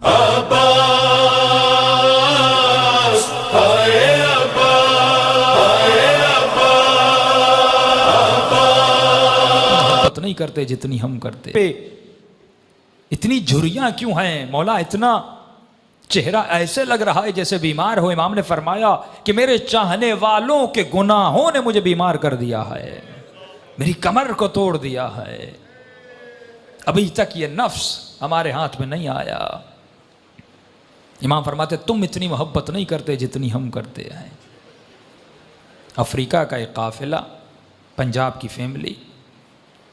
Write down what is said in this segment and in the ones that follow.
अब्बास हाय मोहब्बत नहीं करते जितनी हम करते। इतनी झुर्रियां क्यों हैं मौला, इतना चेहरा ऐसे लग रहा है जैसे बीमार हो। इमाम ने फरमाया कि मेरे चाहने वालों के गुनाहों ने मुझे बीमार कर दिया है, मेरी कमर को तोड़ दिया है। अभी तक ये नफ्स हमारे हाथ में नहीं आया। इमाम फरमाते तुम इतनी मोहब्बत नहीं करते जितनी हम करते हैं। अफ्रीका का एक काफिला, पंजाब की फैमिली,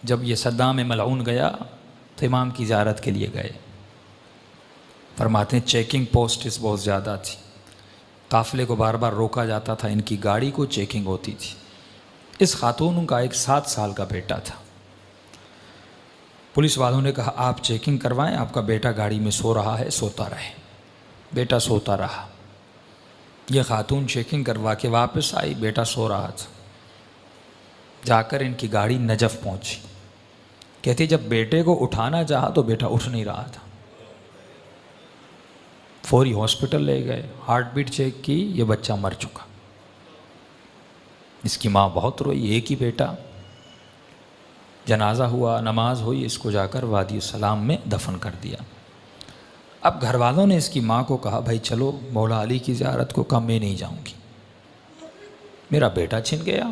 जब ये सद्दाम मलऊन गया तो इमाम की ज़ियारत के लिए गए। फरमाते हैं चेकिंग पोस्ट्स बहुत ज़्यादा थी, काफ़िले को बार बार रोका जाता था, इनकी गाड़ी को चेकिंग होती थी। इस खातून का एक 7 साल का बेटा था। पुलिस वालों ने कहा आप चेकिंग करवाएं, आपका बेटा गाड़ी में सो रहा है, सोता रहे। बेटा सोता रहा। यह खातून चेकिंग करवा के वापस आई, बेटा सो रहा था। जाकर इनकी गाड़ी नजफ़ पहुंची। कहती जब बेटे को उठाना चाहा तो बेटा उठ नहीं रहा था। फौरी हॉस्पिटल ले गए, हार्ट बीट चेक की, ये बच्चा मर चुका। इसकी माँ बहुत रोई, एक ही बेटा। जनाजा हुआ, नमाज हुई, इसको जाकर वादी सलाम में दफन कर दिया। अब घर वालों ने इसकी माँ को कहा भाई चलो मौला अली की ज़ियारत को। कहा मैं नहीं जाऊँगी, मेरा बेटा छिन गया।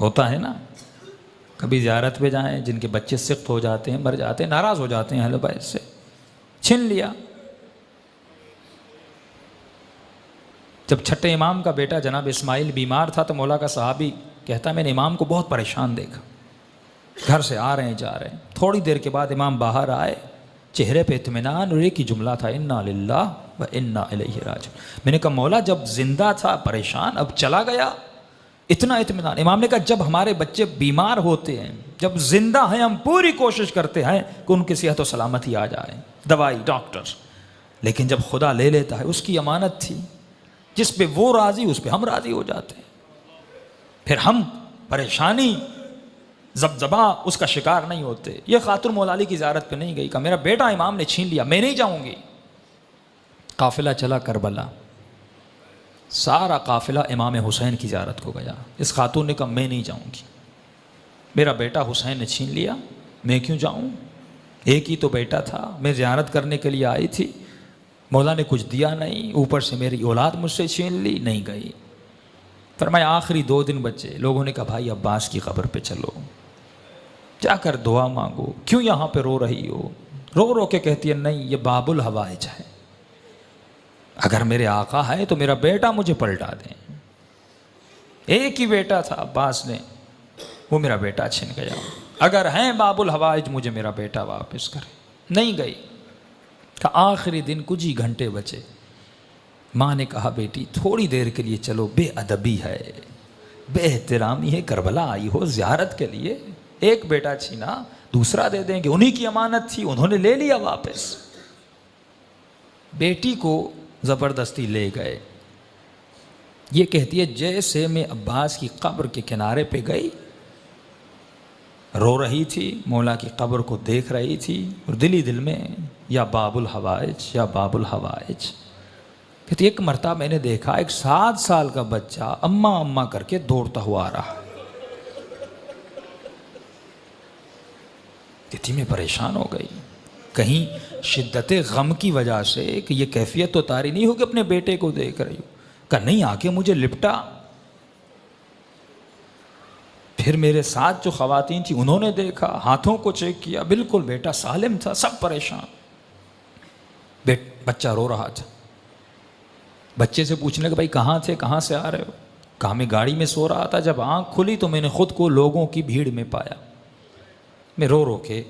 होता है ना, कभी ज़ियारत पे जाएं, जिनके बच्चे सिख्त हो जाते हैं, मर जाते हैं, नाराज़ हो जाते हैं अहले बैत से, छिन लिया। जब छठे इमाम का बेटा जनाब इस्माइल बीमार था तो मौला का सहाबी कहता मैंने इमाम को बहुत परेशान देखा, घर से आ रहे हैं जा रहे हैं। थोड़ी देर के बाद इमाम बाहर आए, चेहरे पे इत्मीनान और एक ही जुमला था इन्ना लिल्लाह व इन्ना इलैहि राजिऊन। मैंने कहा मौला जब जिंदा था परेशान, अब चला गया इतना इत्मीनान। इमाम ने कहा जब हमारे बच्चे बीमार होते हैं, जब जिंदा हैं, हम पूरी कोशिश करते हैं कि उनकी सेहत और सलामती आ जाए, दवाई डॉक्टर, लेकिन जब खुदा ले लेता है, उसकी अमानत थी, जिस पे वो राज़ी उस पे हम राज़ी हो जाते हैं। फिर हम परेशानी जबजबा उसका शिकार नहीं होते। ये खातून मौला अली की ज़ियारत पे नहीं गई, कहा मेरा बेटा इमाम ने छीन लिया, मैं नहीं जाऊंगी। काफिला चला करबला, सारा काफिला इमाम हुसैन की ज़ियारत को गया। इस खातून ने कहा मैं नहीं जाऊंगी, मेरा बेटा हुसैन ने छीन लिया, मैं क्यों जाऊं, एक ही तो बेटा था, मैं ज़ियारत करने के लिए आई थी, मौला ने कुछ दिया नहीं, ऊपर से मेरी औलाद मुझसे छीन ली, नहीं गई। फरमाया आखिरी 2 दिन बचे। लोगों ने कहा भाई अब्बास की कब्र पे चलो, जाकर दुआ मांगो, क्यों यहाँ पे रो रही हो। रो रो के कहती है नहीं ये बाबुल हवाइज है, अगर मेरे आका है तो मेरा बेटा मुझे पलटा दें। एक ही बेटा था अब्बास ने, वो मेरा बेटा छिन गया, अगर हैं बाबुल हवाइज मुझे मेरा बेटा वापस करे। नहीं गई। का आखिरी दिन कुछ ही घंटे बचे। माँ ने कहा बेटी थोड़ी देर के लिए चलो, बेअदबी है, बेएहतरामी है, करबला आई हो ज़ियारत के लिए, एक बेटा छीना दूसरा दे देंगे, उन्हीं की अमानत थी, उन्होंने ले लिया वापस। बेटी को ज़बरदस्ती ले गए। ये कहती है जैसे मैं अब्बास की कब्र के किनारे पे गई, रो रही थी, मौला की कब्र को देख रही थी, और दिल ही दिल में या बाबुल हवाइज या बाबुल हवाइज। कहती एक मरतबा मैंने देखा एक 7 साल का बच्चा अम्मा अम्मा करके दौड़ता हुआ आ रहा। कहती मैं परेशान हो गई, कहीं शिद्दत गम की वजह से कि ये कैफियत तो तारी नहीं हो कि अपने बेटे को देख रही हो। कहा नहीं, आके मुझे लिपटा। फिर मेरे साथ जो ख़वातीन थी उन्होंने देखा, हाथों को चेक किया, बिल्कुल बेटा सालिम था, सब परेशान। बच्चा रो रहा था। बच्चे से पूछने लगे भाई कहाँ थे, कहाँ से आ रहे हो। कहा मैं गाड़ी में सो रहा था, जब आँख खुली तो मैंने खुद को लोगों की भीड़ में पाया। मैं रो रो के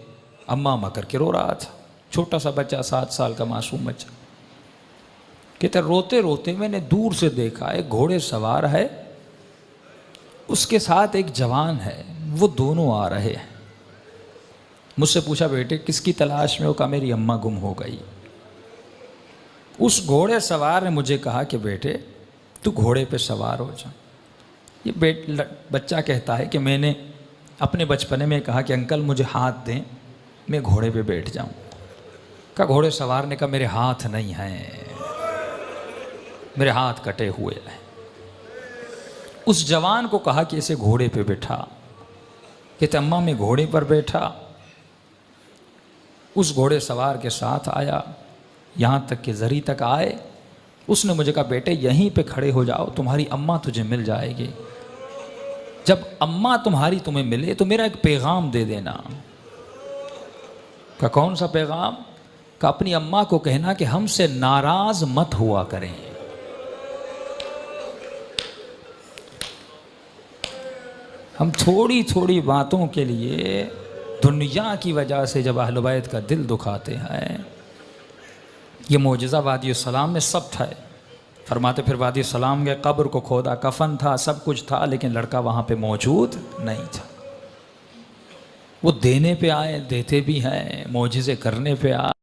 अम्मा अम्मा करके रो रहा था। छोटा सा बच्चा, 7 साल का मासूम बच्चा। कहते रोते रोते मैंने दूर से देखा एक घोड़े सवार है, उसके साथ एक जवान है, वो दोनों आ रहे हैं। मुझसे पूछा बेटे किसकी तलाश में हो। कहा मेरी अम्मा गुम हो गई। उस घोड़े सवार ने मुझे कहा कि बेटे तू घोड़े पे सवार हो जा। ये बच्चा कहता है कि मैंने अपने बचपने में कहा कि अंकल मुझे हाथ दें, मैं घोड़े पे बैठ जाऊं। का घोड़े सवार ने कहा मेरे हाथ नहीं हैं, मेरे हाथ कटे हुए हैं। उस जवान को कहा कि इसे घोड़े पे बैठा। कहते अम्मा मैं घोड़े पर बैठा, उस घोड़े सवार के साथ आया, यहाँ तक कि जरी तक आए। उसने मुझे कहा बेटे यहीं पे खड़े हो जाओ, तुम्हारी अम्मा तुझे मिल जाएगी। जब अम्मा तुम्हारी तुम्हें मिले तो मेरा एक पैगाम दे देना। का कौन सा पैगाम? का अपनी अम्मा को कहना कि हमसे नाराज मत हुआ करें। हम थोड़ी थोड़ी बातों के लिए दुनिया की वजह से जब अहले बैत का दिल दुखाते हैं। ये मौजज़ा वादी सलाम में सब था। फरमाते फिर वादी सलाम के कब्र को खोदा, कफन था, सब कुछ था, लेकिन लड़का वहाँ पे मौजूद नहीं था। वो देने पे आए, देते भी हैं, मौजज़े करने पे आए।